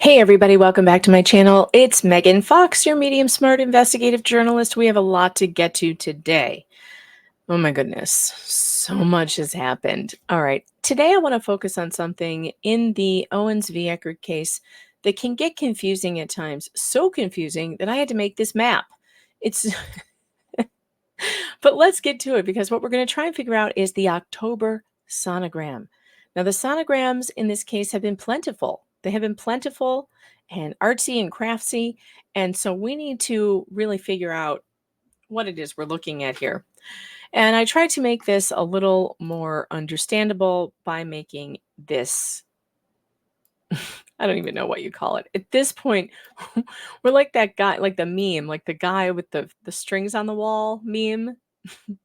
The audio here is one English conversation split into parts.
Hey everybody, welcome back to my channel. It's Megan Fox, your medium smart investigative journalist. We have a lot to get to today. Oh my goodness, so much has happened. All right, today I want to focus on something in the Owens v. Eckert case that can get confusing at times. So confusing that I had to make this map. It's But let's get to it, because what we're going to try and figure out is the October sonogram. Now, the sonograms in this case have been plentiful. They have been plentiful and artsy and craftsy. And so we need to really figure out what it is we're looking at here. And I tried to make this a little more understandable by making this. I don't even know what you call it. At this point, we're like that guy, like the meme, like the guy with the strings on the wall meme.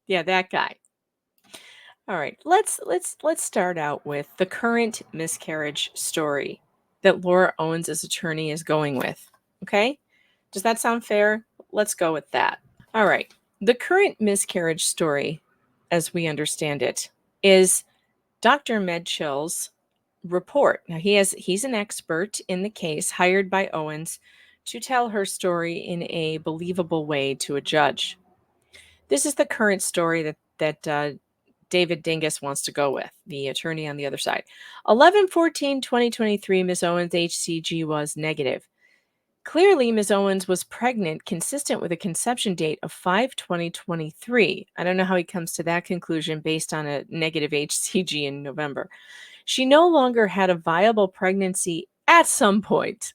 Yeah, that guy. All right, let's start out with the current miscarriage story that Laura Owens' attorney is going with. Okay? Does that sound fair? Let's go with that. All right. The current miscarriage story, as we understand it, is Dr. Medchill's report. Now he's an expert in the case, hired by Owens to tell her story in a believable way to a judge. This is the current story that David Dingus wants to go with, the attorney on the other side. 11/14/2023, Ms. Owens' HCG was negative. Clearly, Ms. Owens was pregnant, consistent with a conception date of 5/20/23. I don't know how he comes to that conclusion based on a negative HCG in November. She no longer had a viable pregnancy at some point.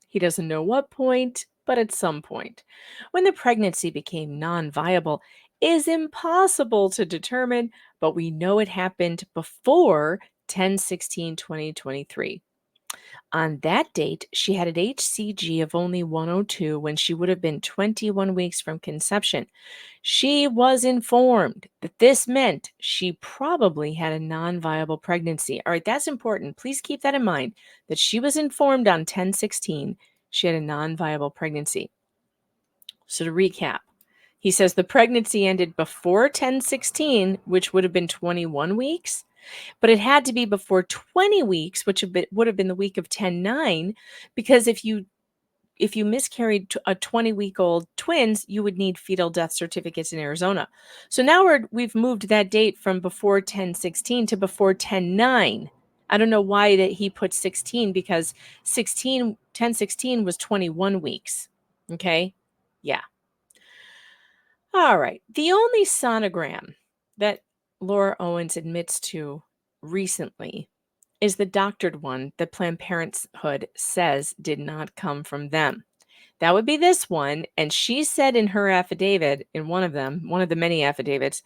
He doesn't know what point, but at some point. When the pregnancy became non-viable is impossible to determine, but we know it happened before 10/16/2023. On that date, she had an HCG of only 102 when she would have been 21 weeks from conception. She was informed that this meant she probably had a non-viable pregnancy. All right, that's important. Please keep that in mind, that she was informed on 10/16 she had a non-viable pregnancy. So to recap, he says the pregnancy ended before 10/16, which would have been 21 weeks. But it had to be before 20 weeks, which would have been the week of 10/9, because if you miscarried a 20-week-old twins, you would need fetal death certificates in Arizona. So now we've moved that date from before 10/16 to before 10/9. I don't know why that he put 16, because 10/16 was 21 weeks. Okay? Yeah. All right. The only sonogram that Laura Owens admits to recently is the doctored one that Planned Parenthood says did not come from them. That would be this one. And she said in her affidavit, in one of the many affidavits,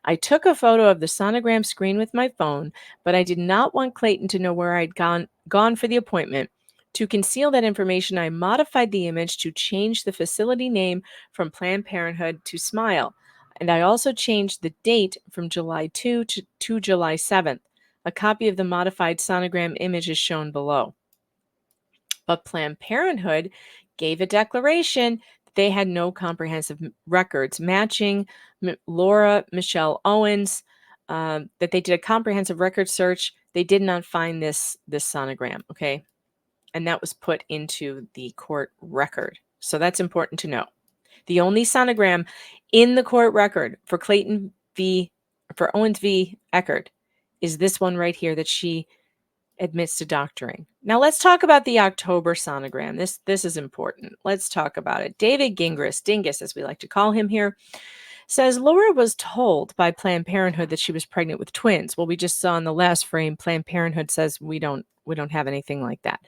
I took a photo of the sonogram screen with my phone, but I did not want Clayton to know where I'd gone for the appointment. To conceal that information, I modified the image to change the facility name from Planned Parenthood to Smile. And I also changed the date from July 2 to July 7th. A copy of the modified sonogram image is shown below. But Planned Parenthood gave a declaration that they had no comprehensive records matching Laura Michelle Owens, that they did a comprehensive record search. They did not find this sonogram, okay? And that was put into the court record. So that's important to know. The only sonogram in the court record for Owens v. Eckert is this one right here that she admits to doctoring. Now let's talk about the October sonogram. This is important. Let's talk about it. David Dingus, as we like to call him here, says Laura was told by Planned Parenthood that she was pregnant with twins. Well, we just saw in the last frame, Planned Parenthood says we don't have anything like that.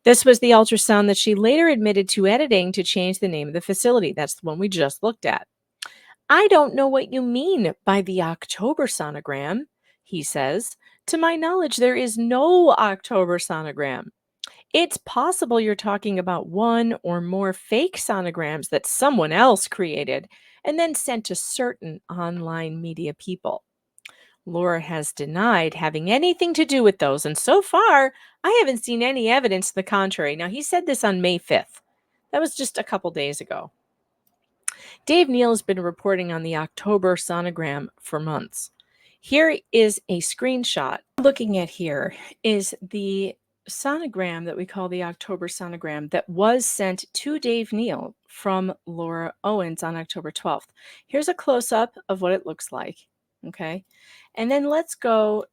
This was the ultrasound that she later admitted to editing to change the name of the facility. That's the one we just looked at. I don't know what you mean by the October sonogram, he says. To my knowledge, there is no October sonogram. It's possible you're talking about one or more fake sonograms that someone else created and then sent to certain online media people. Laura has denied having anything to do with those, and so far, I haven't seen any evidence to the contrary. Now, he said this on May 5th. That was just a couple days ago. Dave Neal has been reporting on the October sonogram for months. Here is a screenshot. Looking at here is the sonogram that we call the October sonogram that was sent to Dave Neal from Laura Owens on October 12th. Here's a close-up of what it looks like, okay? And then let's go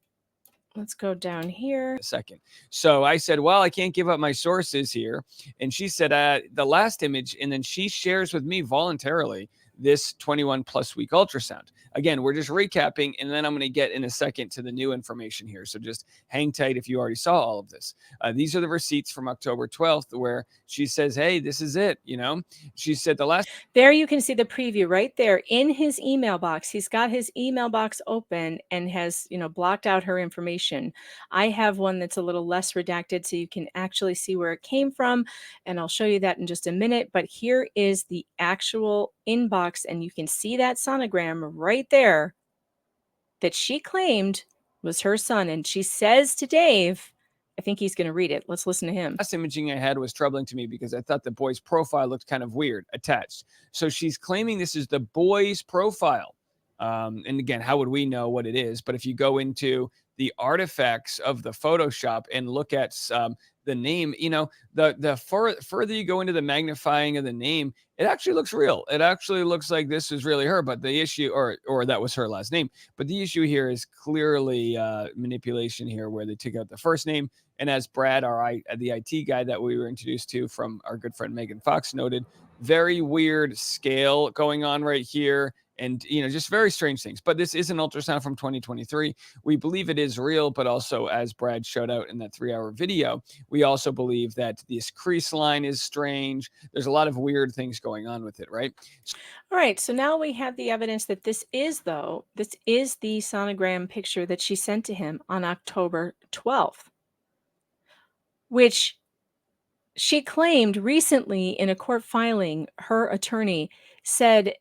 down here. A second. So I said, well, I can't give up my sources here. And she said, the last image, and then she shares with me voluntarily this 21 plus week ultrasound. Again, we're just recapping, and then I'm going to get in a second to the new information here. So just hang tight if you already saw all of this. These are the receipts from October 12th where she says, hey, this is it. You know, she said the last. There you can see the preview right there in his email box. He's got his email box open and has, blocked out her information. I have one that's a little less redacted so you can actually see where it came from. And I'll show you that in just a minute. But here is the actual inbox, and you can see that sonogram right there that she claimed was her son. And she says to Dave, I think he's going to read it. Let's listen to him. Last imaging I had was troubling to me because I thought the boy's profile looked kind of weird attached. So she's claiming this is the boy's profile. And again, how would we know what it is? But if you go into the artifacts of the Photoshop and look at the name, the further you go into the magnifying of the name, it actually looks real. It actually looks like this is really her. But the issue, or that was her last name. But the issue here is clearly manipulation here, where they took out the first name. And as Brad, the IT guy that we were introduced to from our good friend Megan Fox noted, very weird scale going on right here. And, just very strange things. But this is an ultrasound from 2023. We believe it is real, but also, as Brad showed out in that 3-hour video, we also believe that this crease line is strange. There's a lot of weird things going on with it, right? All right. So now we have the evidence that this is the sonogram picture that she sent to him on October 12th, which she claimed recently in a court filing. Her attorney said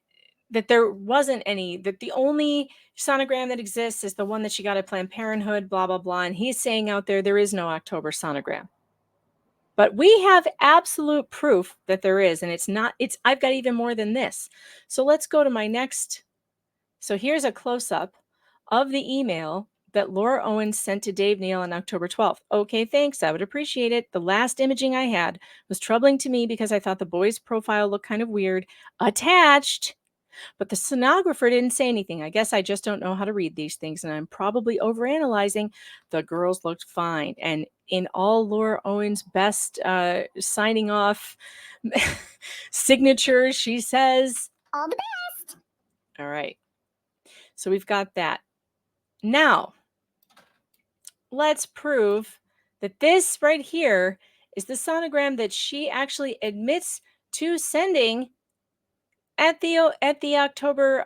that there wasn't any, that the only sonogram that exists is the one that she got at Planned Parenthood, blah, blah, blah. And he's saying out there is no October sonogram. But we have absolute proof that there is, and I've got even more than this. So let's go to my next. So here's a close-up of the email that Laura Owens sent to Dave Neal on October 12th. Okay, thanks. I would appreciate it. The last imaging I had was troubling to me because I thought the boy's profile looked kind of weird. Attached. But the sonographer didn't say anything. I guess I just don't know how to read these things, and I'm probably overanalyzing. The girls looked fine. And in all Laura Owens' best signing off signatures, she says, all the best. All right. So we've got that. Now, let's prove that this right here is the sonogram that she actually admits to sending at the October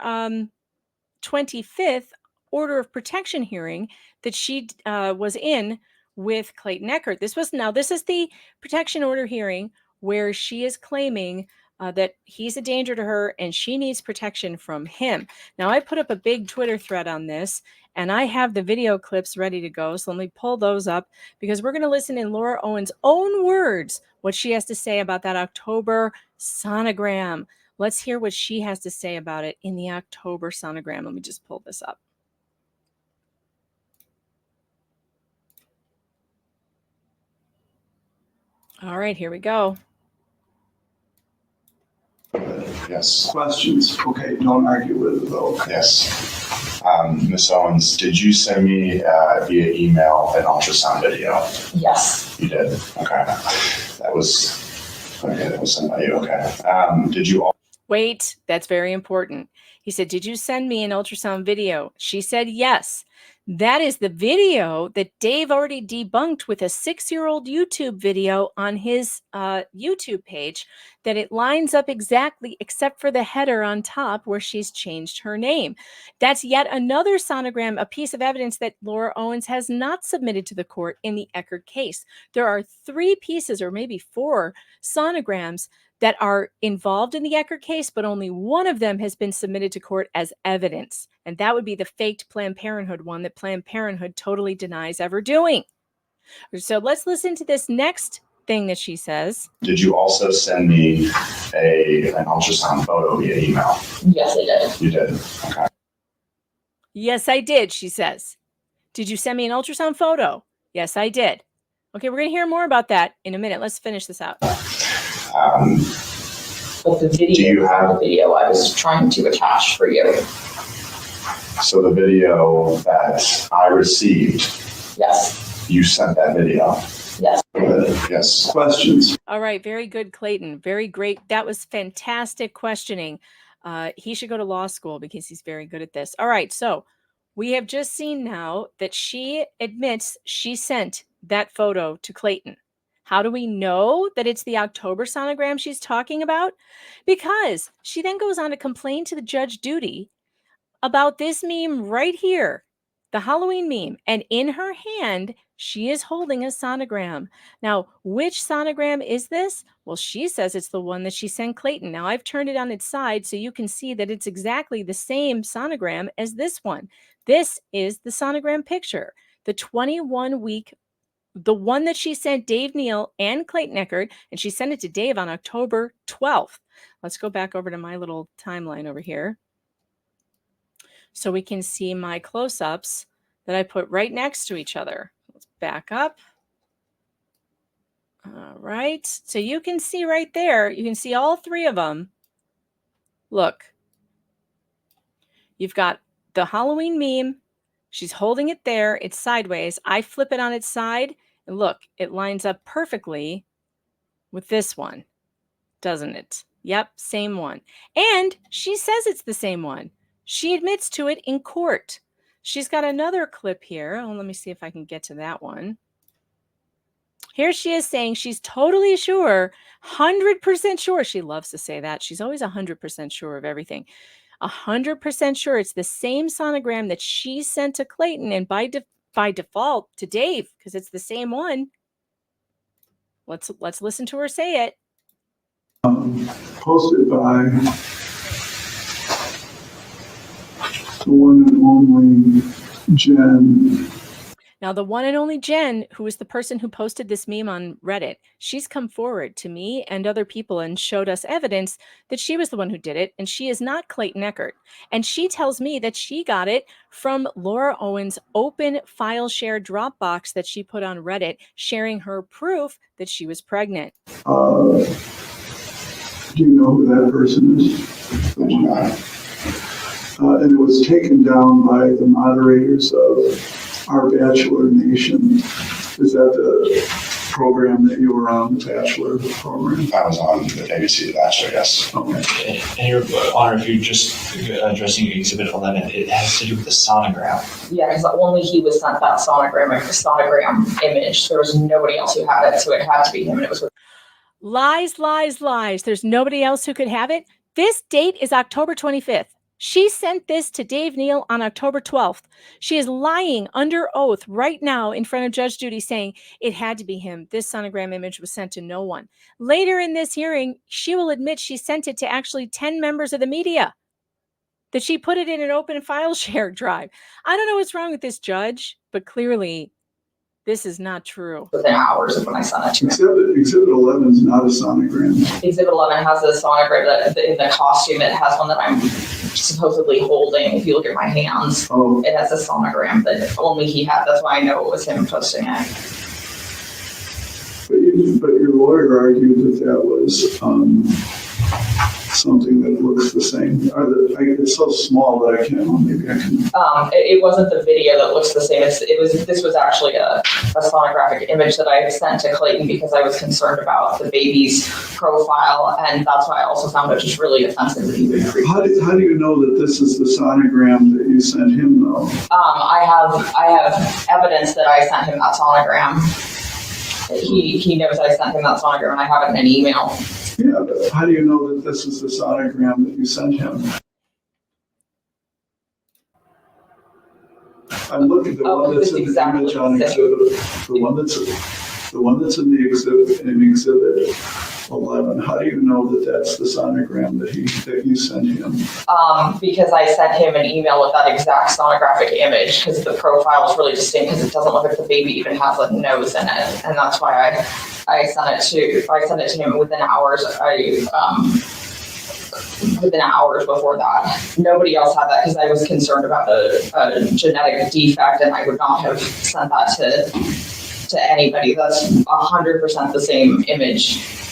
25th order of protection hearing that she was in with Clayton Eckert. This is the protection order hearing where she is claiming that he's a danger to her and she needs protection from him. Now, I put up a big Twitter thread on this, and I have the video clips ready to go. So let me pull those up because we're going to listen in Laura Owens' own words what she has to say about that October sonogram. Let's hear what she has to say about it in the October sonogram. Let me just pull this up. All right, here we go. Yes. Questions? Okay, don't argue with it though. Yes. Ms. Owens, did you send me via email an ultrasound video? Yes. You did? Okay. That was sent by you. Okay. Did you? Wait, that's very important. He said, did you send me an ultrasound video? She said, yes. That is the video that Dave already debunked with a 6-year-old YouTube video on his YouTube page, that it lines up exactly except for the header on top where she's changed her name. That's yet another sonogram, a piece of evidence that Laura Owens has not submitted to the court in the Eckert case. There are 3 pieces or maybe 4 sonograms that are involved in the Eckert case, but only one of them has been submitted to court as evidence. And that would be the faked Planned Parenthood one that Planned Parenthood totally denies ever doing. So let's listen to this next thing that she says. Did you also send me an ultrasound photo via email? Yes, I did. You did? Okay. Yes, I did, she says. Did you send me an ultrasound photo? Yes, I did. Okay, we're going to hear more about that in a minute. Let's finish this out. But the video, I was trying to attach for you. So the video that I received, Yes. you sent that video. Yes. Yes. Questions? All right, very good, Clayton. Very great. That was fantastic questioning. He should go to law school because he's very good at this. All right, so we have just seen now that she admits she sent that photo to Clayton. How do we know that it's the October sonogram she's talking about? Because she then goes on to complain to the Judge Doody about this meme right here, the Halloween meme. And in her hand, she is holding a sonogram. Now, which sonogram is this? Well, she says it's the one that she sent Clayton. Now, I've turned it on its side so you can see that it's exactly the same sonogram as this one. This is the sonogram picture, the 21-week, the one that she sent Dave Neal and Clayton Eckert, and she sent it to Dave on October 12th. Let's go back over to my little timeline over here so we can see my close-ups that I put right next to each other. Let's back up. All right. So you can see right there, you can see all three of them. Look, you've got the Halloween meme. She's holding it there. It's sideways. I flip it on its side, and look, it lines up perfectly with this one, doesn't it? Yep, same one. And she says it's the same one. She admits to it in court. She's got another clip here. Oh, let me see if I can get to that one. Here she is saying she's totally sure, 100% sure. She loves to say that. She's always 100% sure of everything. 100% sure it's the same sonogram that she sent to Clayton and by default to Dave, because it's the same one. Let's listen to her say it. Posted by the one and only Jen. Now, the one and only Jen, who is the person who posted this meme on Reddit, she's come forward to me and other people and showed us evidence that she was the one who did it, and she is not Clayton Eckert. And she tells me that she got it from Laura Owens' open file share Dropbox that she put on Reddit, sharing her proof that she was pregnant. Do you know who that person is? I do not. And it was taken down by the moderators of Our Bachelor Nation. Is that the program that you were on, the Bachelor program? I was on the ABC The Bachelor, yes. Okay. And Your Honor, if you're just addressing Exhibit 11, it has to do with the sonogram. Yeah, because only he was sent that sonogram image. There was nobody else who had it, so it had to be him. And it was with Lies, lies, lies. There's nobody else who could have it. This date is October 25th. She sent this to Dave Neal on October 12th. She is lying under oath right now in front of Judge Doody saying it had to be him. This sonogram image was sent to no one. Later in this hearing, she will admit she sent it to actually 10 members of the media, that she put it in an open file share drive. I don't know what's wrong with this judge, but clearly this is not true. within hours of when I sent it to him. Exhibit 11 is not a sonogram. Exhibit 11 has a sonogram that in the costume, it has one that I'm supposedly holding. If you look at my hands, Oh, it has a sonogram that only he had. That's why I know it was him posting it. but your lawyer argued that that was something that looks the same. It's so small that I can't. Well, maybe I can. It wasn't the video that looks the same. This was actually a sonographic image that I sent to Clayton because I was concerned about the baby's profile, and that's why I also found it just really offensive that he would create. How do you know that this is the sonogram that you sent him, though? I have evidence that I sent him that sonogram. He knows I sent him that sonogram, and I have it in an email. Yeah, but how do you know that this is the sonogram that you sent him? I'm looking at the one that's in the image on exhibit. The one that's in the exhibit in exhibit 11. How do you know that that's the sonogram that you sent him? Because I sent him an email with that exact sonographic image because the profile is really distinct because it doesn't look like the baby even has a nose in it, and that's why I sent it to him within hours. Within hours before that. Nobody else had that because I was concerned about a genetic defect, and I would not have sent that to to anybody. That's 100% the same image.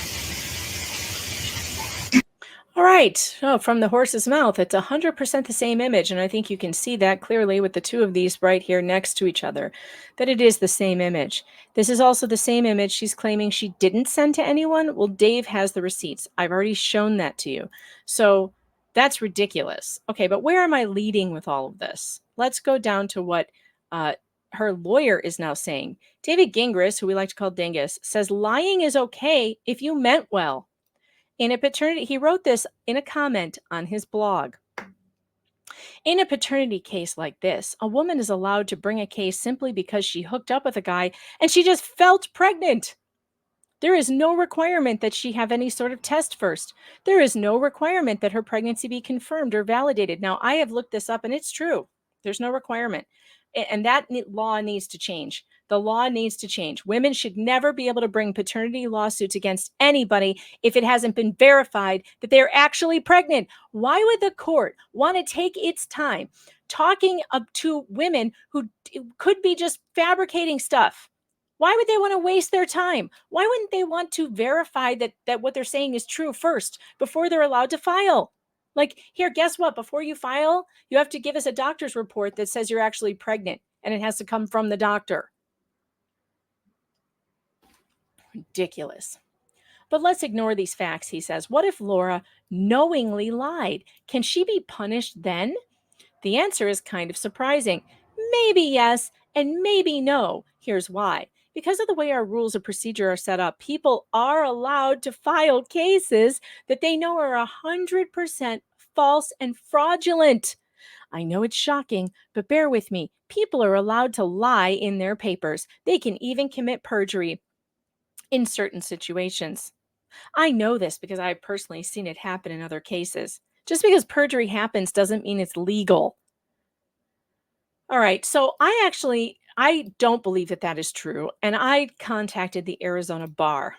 All right. Oh, from the horse's mouth, it's 100% the same image. And I think you can see that clearly with the two of these right here next to each other, that it is the same image. This is also the same image she's claiming she didn't send to anyone. Well, Dave has the receipts. I've already shown that to you. So that's ridiculous. Okay, but where am I leading with all of this? Let's go down to what her lawyer is now saying. David Gingras, who we like to call Dingus, says lying is okay if you meant well. In a paternity, he wrote this in a comment on his blog. In a paternity case like this, a woman is allowed to bring a case simply because she hooked up with a guy and she just felt pregnant. There is no requirement that she have any sort of test first. There is no requirement that her pregnancy be confirmed or validated. Now, I have looked this up and it's true. There's no requirement. And that law needs to change. The law needs to change. Women should never be able to bring paternity lawsuits against anybody if it hasn't been verified that they're actually pregnant. Why would the court want to take its time talking up to women who could be just fabricating stuff? Why would they want to waste their time? Why wouldn't they want to verify that what they're saying is true first before they're allowed to file? Like, here, guess what? Before you file, you have to give us a doctor's report that says you're actually pregnant, and it has to come from the doctor. Ridiculous. But let's ignore these facts, he says. What if Laura knowingly lied? Can she be punished then? The answer is kind of surprising. Maybe yes, and maybe no. Here's why. Because of the way our rules of procedure are set up, people are allowed to file cases that they know are 100% false and fraudulent. I know it's shocking, but bear with me. People are allowed to lie in their papers. They can even commit perjury in certain situations. I know this because I've personally seen it happen in other cases. Just because perjury happens doesn't mean it's legal. All right, so I don't believe that is true, and I contacted the Arizona bar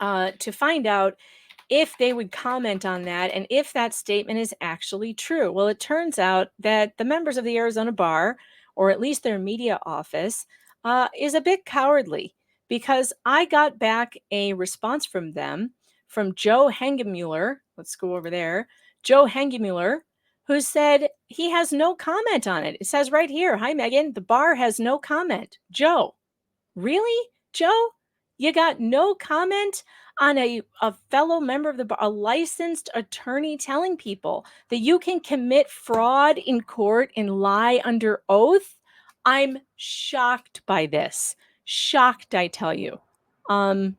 to find out if they would comment on that and if that statement is actually true. Well, it turns out that the members of the Arizona bar, or at least their media office, is a bit cowardly, because I got back a response from them, from Joe Hengemuller. Let's go over there. Joe Hengemuller, who said he has no comment on it. It says right here, "Hi, Megan, the bar has no comment." Joe, really? Joe, you got no comment on a fellow member of the bar, a licensed attorney, telling people that you can commit fraud in court and lie under oath? I'm shocked by this. Shocked, I tell you. I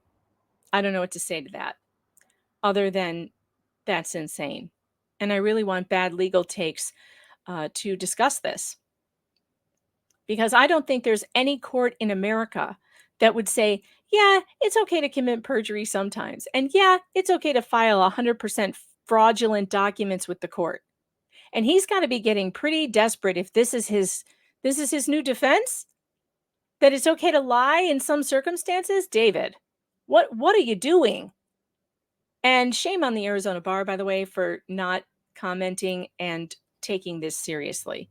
don't know what to say to that, other than that's insane. And I really want Bad Legal Takes to discuss this, because I don't think there's any court in America that would say, yeah, it's okay to commit perjury sometimes. And yeah, it's okay to file 100% fraudulent documents with the court. And he's got to be getting pretty desperate if this is his new defense, that it's okay to lie in some circumstances. David, what are you doing? And shame on the Arizona bar, by the way, for not commenting and taking this seriously.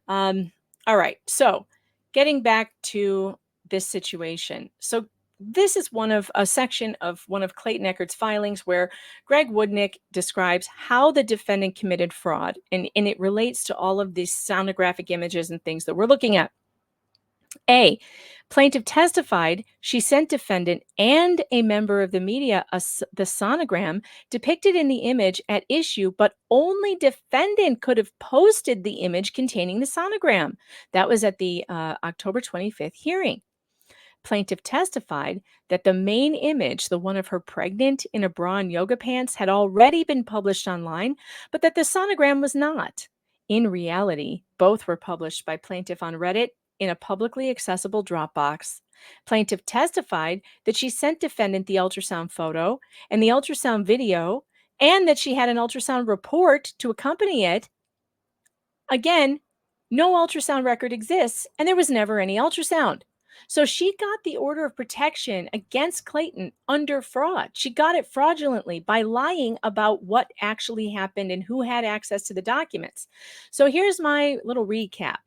All right. So getting back to this situation. So this is a section of one of Clayton Eckert's filings where Greg Woodnick describes how the defendant committed fraud. And it relates to all of these sonographic images and things that we're looking at. A, plaintiff testified she sent defendant and a member of the media the sonogram depicted in the image at issue, but only defendant could have posted the image containing the sonogram. That was at the October 25th hearing. Plaintiff testified that the main image, the one of her pregnant in a bra and yoga pants, had already been published online, but that the sonogram was not. In reality, both were published by plaintiff on Reddit in a publicly accessible Dropbox. Plaintiff testified that she sent defendant the ultrasound photo and the ultrasound video, and that she had an ultrasound report to accompany it. Again, no ultrasound record exists, and there was never any ultrasound. So she got the order of protection against Clayton under fraud. She got it fraudulently by lying about what actually happened and who had access to the documents. So here's my little recap.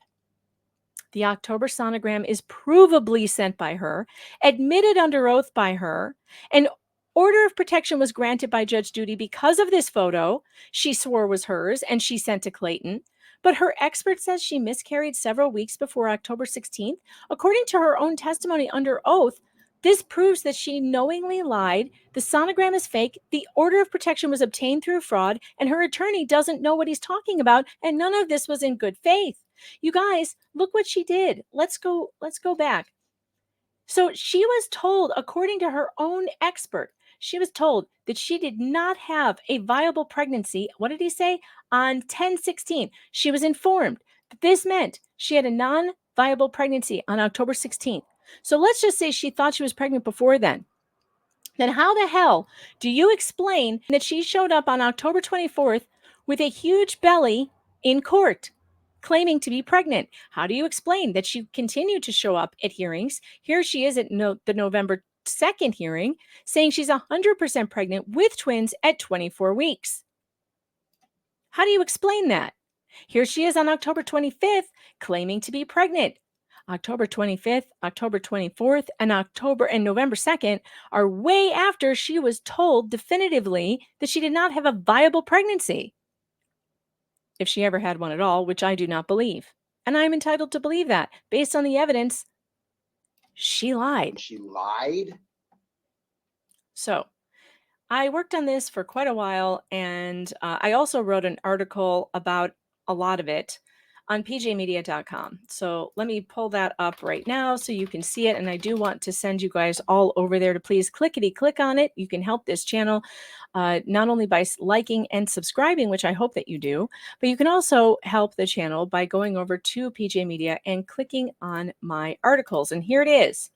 The October sonogram is provably sent by her, admitted under oath by her, and order of protection was granted by Judge Doody because of this photo she swore was hers and she sent to Clayton. But her expert says she miscarried several weeks before October 16th. According to her own testimony under oath, this proves that she knowingly lied. The sonogram is fake. The order of protection was obtained through fraud, and her attorney doesn't know what he's talking about, and none of this was in good faith. You guys, look what she did. Let's go back. So she was told, according to her own expert, she was told that she did not have a viable pregnancy. What did he say? On 10/16, she was informed that this meant she had a non-viable pregnancy on October 16th. So let's just say she thought she was pregnant before then. Then how the hell do you explain that she showed up on October 24th with a huge belly in court, claiming to be pregnant? How do you explain that she continued to show up at hearings? Here she is at the November 2nd hearing saying she's 100% pregnant with twins at 24 weeks. How do you explain that? Here she is on October 25th claiming to be pregnant. October 25th, October 24th, and November 2nd are way after she was told definitively that she did not have a viable pregnancy. If she ever had one at all, which I do not believe. And I'm entitled to believe that. Based on the evidence, she lied. She lied? So I worked on this for quite a while, and I also wrote an article about a lot of it on pjmedia.com. So let me pull that up right now so you can see it. And I do want to send you guys all over there to please click on it. You can help this channel not only by liking and subscribing, which I hope that you do, but you can also help the channel by going over to PJ Media and clicking on my articles. And here it is.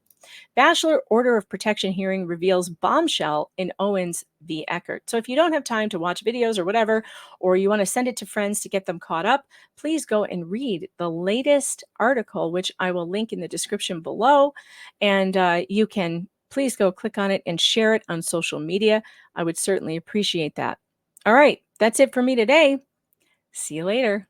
Bachelor Order of Protection hearing reveals bombshell in Owens v. Eckert. So if you don't have time to watch videos or whatever, or you want to send it to friends to get them caught up, please go and read the latest article, which I will link in the description below. And you can please go click on it and share it on social media. I would certainly appreciate that. All right, that's it for me today. See you later.